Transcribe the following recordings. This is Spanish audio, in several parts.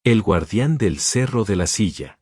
El guardián del Cerro de la Silla.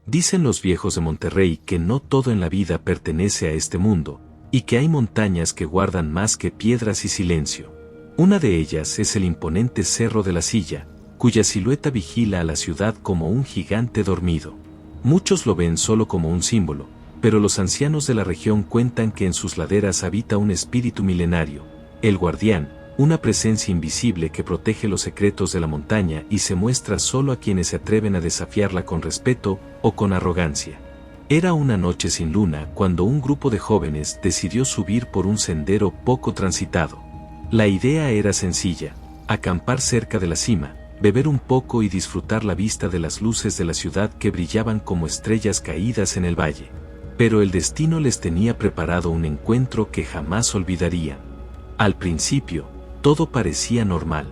Dicen los viejos de Monterrey que no todo en la vida pertenece a este mundo, y que hay montañas que guardan más que piedras y silencio. Una de ellas es el imponente Cerro de la Silla, cuya silueta vigila a la ciudad como un gigante dormido. Muchos lo ven solo como un símbolo, pero los ancianos de la región cuentan que en sus laderas habita un espíritu milenario, el guardián, una presencia invisible que protege los secretos de la montaña y se muestra solo a quienes se atreven a desafiarla con respeto o con arrogancia. Era una noche sin luna cuando un grupo de jóvenes decidió subir por un sendero poco transitado. La idea era sencilla: acampar cerca de la cima, beber un poco y disfrutar la vista de las luces de la ciudad que brillaban como estrellas caídas en el valle. Pero el destino les tenía preparado un encuentro que jamás olvidarían. Al principio, todo parecía normal.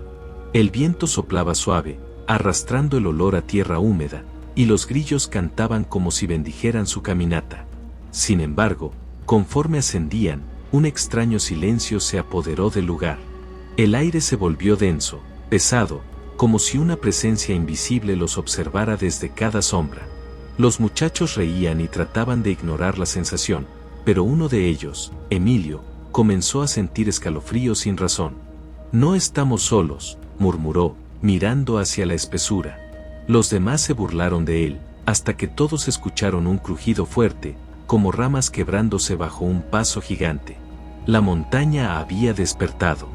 El viento soplaba suave, arrastrando el olor a tierra húmeda, y los grillos cantaban como si bendijeran su caminata. Sin embargo, conforme ascendían, un extraño silencio se apoderó del lugar. El aire se volvió denso, pesado, como si una presencia invisible los observara desde cada sombra. Los muchachos reían y trataban de ignorar la sensación, pero uno de ellos, Emilio, comenzó a sentir escalofríos sin razón. «No estamos solos», murmuró, mirando hacia la espesura. Los demás se burlaron de él, hasta que todos escucharon un crujido fuerte, como ramas quebrándose bajo un paso gigante. La montaña había despertado.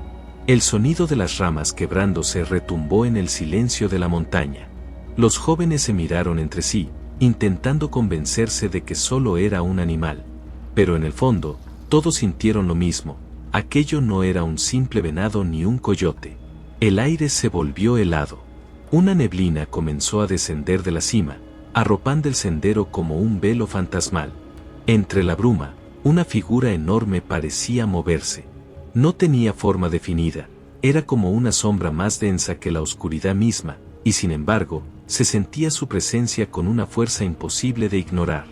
El sonido de las ramas quebrándose retumbó en el silencio de la montaña. Los jóvenes se miraron entre sí, intentando convencerse de que solo era un animal. Pero en el fondo, todos sintieron lo mismo: aquello no era un simple venado ni un coyote. El aire se volvió helado. Una neblina comenzó a descender de la cima, arropando el sendero como un velo fantasmal. Entre la bruma, una figura enorme parecía moverse. No tenía forma definida, era como una sombra más densa que la oscuridad misma, y sin embargo, se sentía su presencia con una fuerza imposible de ignorar.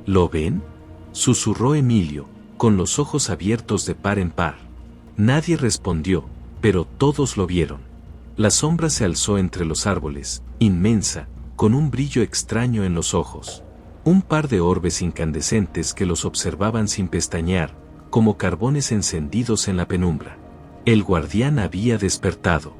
¿Lo ven?, susurró Emilio, con los ojos abiertos de par en par. Nadie respondió, pero todos lo vieron. La sombra se alzó entre los árboles, inmensa, con un brillo extraño en los ojos. Un par de orbes incandescentes que los observaban sin pestañear, como carbones encendidos en la penumbra. El guardián había despertado.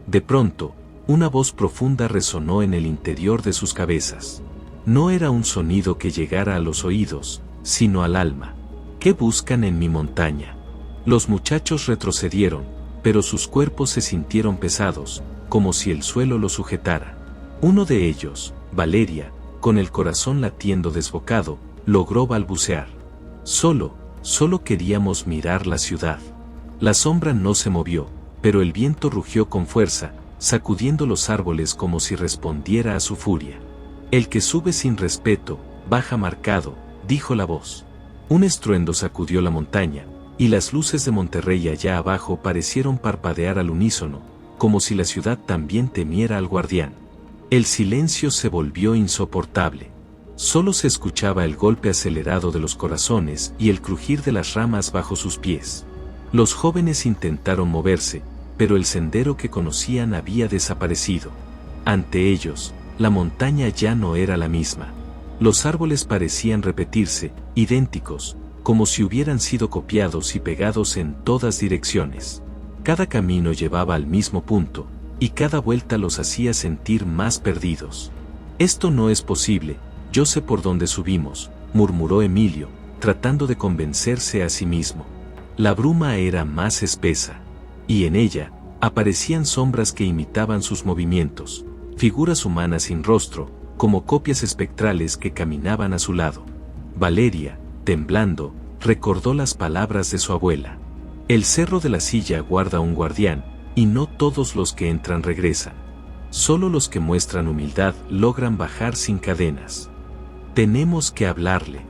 De pronto, una voz profunda resonó en el interior de sus cabezas. No era un sonido que llegara a los oídos, sino al alma. ¿Qué buscan en mi montaña? Los muchachos retrocedieron, pero sus cuerpos se sintieron pesados, como si el suelo los sujetara. Uno de ellos, Valeria, con el corazón latiendo desbocado, logró balbucear: Solo queríamos mirar la ciudad. La sombra no se movió, pero el viento rugió con fuerza, sacudiendo los árboles como si respondiera a su furia. El que sube sin respeto, baja marcado, dijo la voz. Un estruendo sacudió la montaña, y las luces de Monterrey allá abajo parecieron parpadear al unísono, como si la ciudad también temiera al guardián. El silencio se volvió insoportable. Solo se escuchaba el golpe acelerado de los corazones y el crujir de las ramas bajo sus pies. Los jóvenes intentaron moverse, pero el sendero que conocían había desaparecido. Ante ellos, la montaña ya no era la misma. Los árboles parecían repetirse, idénticos, como si hubieran sido copiados y pegados en todas direcciones. Cada camino llevaba al mismo punto, y cada vuelta los hacía sentir más perdidos. «Esto no es posible, yo sé por dónde subimos», murmuró Emilio, tratando de convencerse a sí mismo. La bruma era más espesa, y en ella aparecían sombras que imitaban sus movimientos, figuras humanas sin rostro, como copias espectrales que caminaban a su lado. Valeria, temblando, recordó las palabras de su abuela. El Cerro de la Silla guarda un guardián, y no todos los que entran regresan. Solo los que muestran humildad logran bajar sin cadenas. «Tenemos que hablarle»,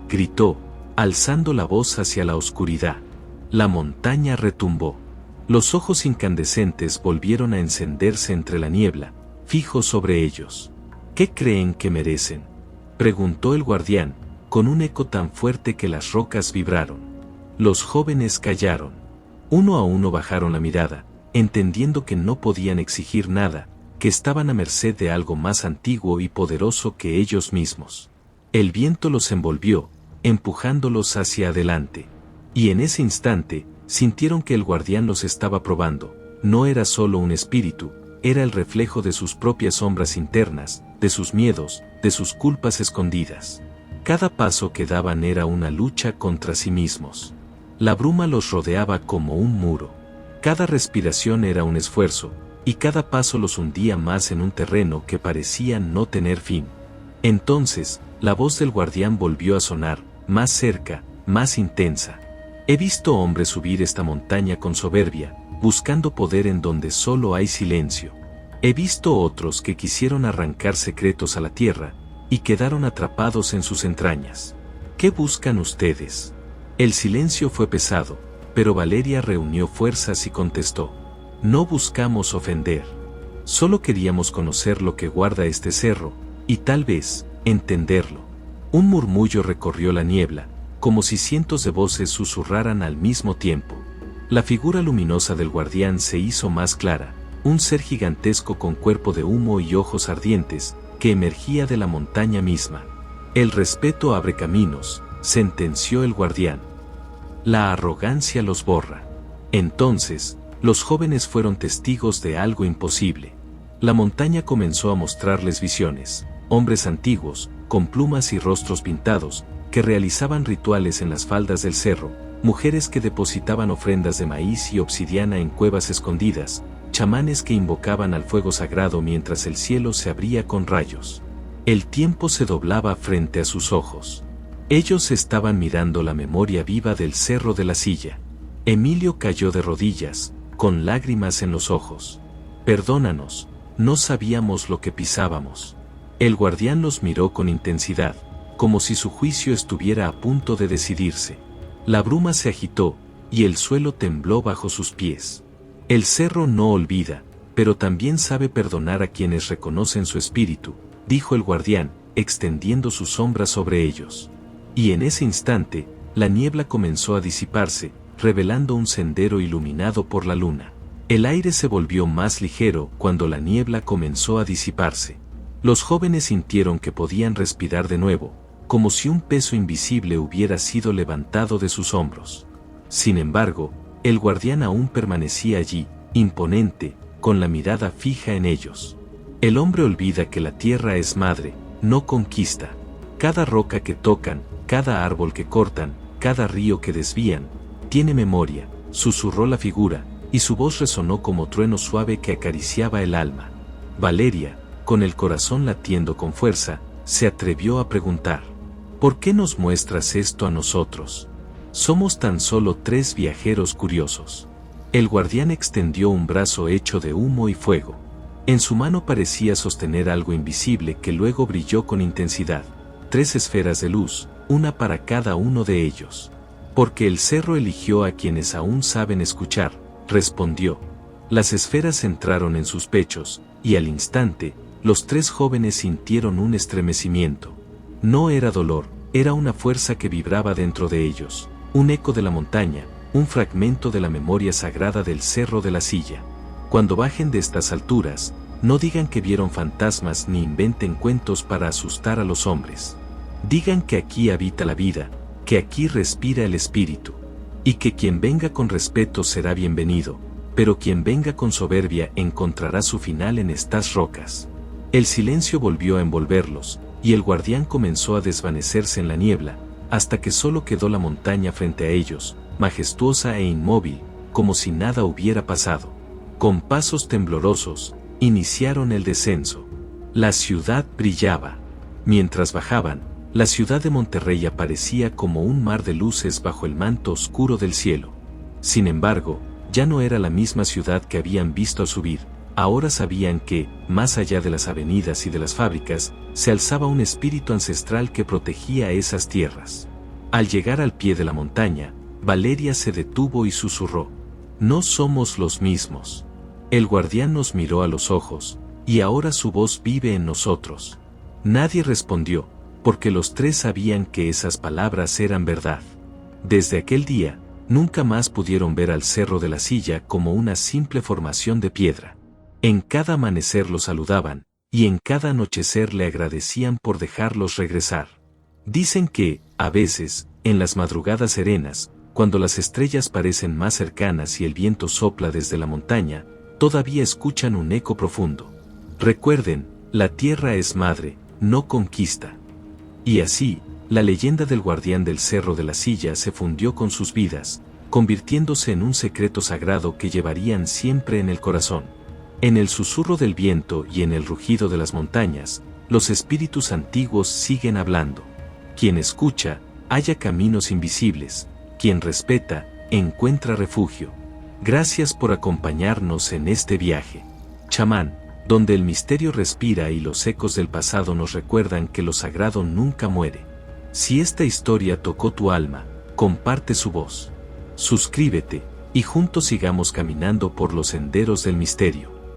gritó, alzando la voz hacia la oscuridad. La montaña retumbó. Los ojos incandescentes volvieron a encenderse entre la niebla, fijos sobre ellos. «¿Qué creen que merecen?», preguntó el guardián, con un eco tan fuerte que las rocas vibraron. Los jóvenes callaron. Uno a uno bajaron la mirada, entendiendo que no podían exigir nada, que estaban a merced de algo más antiguo y poderoso que ellos mismos. El viento los envolvió, empujándolos hacia adelante. Y en ese instante, sintieron que el guardián los estaba probando. No era solo un espíritu, era el reflejo de sus propias sombras internas, de sus miedos, de sus culpas escondidas. Cada paso que daban era una lucha contra sí mismos. La bruma los rodeaba como un muro. Cada respiración era un esfuerzo, y cada paso los hundía más en un terreno que parecía no tener fin. Entonces, la voz del guardián volvió a sonar, más cerca, más intensa. He visto hombres subir esta montaña con soberbia, buscando poder en donde solo hay silencio. He visto otros que quisieron arrancar secretos a la tierra, y quedaron atrapados en sus entrañas. ¿Qué buscan ustedes? El silencio fue pesado, pero Valeria reunió fuerzas y contestó. No buscamos ofender. Solo queríamos conocer lo que guarda este cerro, y tal vez, entenderlo. Un murmullo recorrió la niebla, como si cientos de voces susurraran al mismo tiempo. La figura luminosa del guardián se hizo más clara, un ser gigantesco con cuerpo de humo y ojos ardientes, que emergía de la montaña misma. El respeto abre caminos, sentenció el guardián. La arrogancia los borra. Entonces, los jóvenes fueron testigos de algo imposible. La montaña comenzó a mostrarles visiones, hombres antiguos, con plumas y rostros pintados, que realizaban rituales en las faldas del cerro, mujeres que depositaban ofrendas de maíz y obsidiana en cuevas escondidas, chamanes que invocaban al fuego sagrado mientras el cielo se abría con rayos. El tiempo se doblaba frente a sus ojos. Ellos estaban mirando la memoria viva del Cerro de la Silla. Emilio cayó de rodillas, con lágrimas en los ojos. Perdónanos, no sabíamos lo que pisábamos. El guardián los miró con intensidad, como si su juicio estuviera a punto de decidirse. La bruma se agitó, y el suelo tembló bajo sus pies. El cerro no olvida, pero también sabe perdonar a quienes reconocen su espíritu, dijo el guardián, extendiendo su sombra sobre ellos. Y en ese instante, la niebla comenzó a disiparse, revelando un sendero iluminado por la luna. El aire se volvió más ligero cuando la niebla comenzó a disiparse. Los jóvenes sintieron que podían respirar de nuevo, como si un peso invisible hubiera sido levantado de sus hombros. Sin embargo, el guardián aún permanecía allí, imponente, con la mirada fija en ellos. El hombre olvida que la tierra es madre, no conquista. Cada roca que tocan, cada árbol que cortan, cada río que desvían, tiene memoria, susurró la figura, y su voz resonó como trueno suave que acariciaba el alma. Valeria, con el corazón latiendo con fuerza, se atrevió a preguntar: ¿por qué nos muestras esto a nosotros? Somos tan solo 3 viajeros curiosos. El guardián extendió un brazo hecho de humo y fuego. En su mano parecía sostener algo invisible que luego brilló con intensidad. 3 esferas de luz, una para cada uno de ellos. Porque el cerro eligió a quienes aún saben escuchar, respondió. Las esferas entraron en sus pechos, y al instante, los 3 jóvenes sintieron un estremecimiento. No era dolor, era una fuerza que vibraba dentro de ellos, un eco de la montaña, un fragmento de la memoria sagrada del Cerro de la Silla. Cuando bajen de estas alturas, no digan que vieron fantasmas ni inventen cuentos para asustar a los hombres. Digan que aquí habita la vida, que aquí respira el espíritu, y que quien venga con respeto será bienvenido, pero quien venga con soberbia encontrará su final en estas rocas. El silencio volvió a envolverlos, y el guardián comenzó a desvanecerse en la niebla, hasta que solo quedó la montaña frente a ellos, majestuosa e inmóvil, como si nada hubiera pasado. Con pasos temblorosos, iniciaron el descenso. La ciudad brillaba. Mientras bajaban, la ciudad de Monterrey aparecía como un mar de luces bajo el manto oscuro del cielo. Sin embargo, ya no era la misma ciudad que habían visto al subir. Ahora sabían que, más allá de las avenidas y de las fábricas, se alzaba un espíritu ancestral que protegía esas tierras. Al llegar al pie de la montaña, Valeria se detuvo y susurró: «No somos los mismos». El guardián nos miró a los ojos, y ahora su voz vive en nosotros. Nadie respondió, porque los 3 sabían que esas palabras eran verdad. Desde aquel día, nunca más pudieron ver al Cerro de la Silla como una simple formación de piedra. En cada amanecer lo saludaban, y en cada anochecer le agradecían por dejarlos regresar. Dicen que, a veces, en las madrugadas serenas, cuando las estrellas parecen más cercanas y el viento sopla desde la montaña, todavía escuchan un eco profundo. Recuerden, la tierra es madre, no conquista. Y así, la leyenda del guardián del Cerro de la Silla se fundió con sus vidas, convirtiéndose en un secreto sagrado que llevarían siempre en el corazón. En el susurro del viento y en el rugido de las montañas, los espíritus antiguos siguen hablando. Quien escucha, halla caminos invisibles. Quien respeta, encuentra refugio. Gracias por acompañarnos en este viaje. Chamán, donde el misterio respira y los ecos del pasado nos recuerdan que lo sagrado nunca muere. Si esta historia tocó tu alma, comparte su voz. Suscríbete, y juntos sigamos caminando por los senderos del misterio.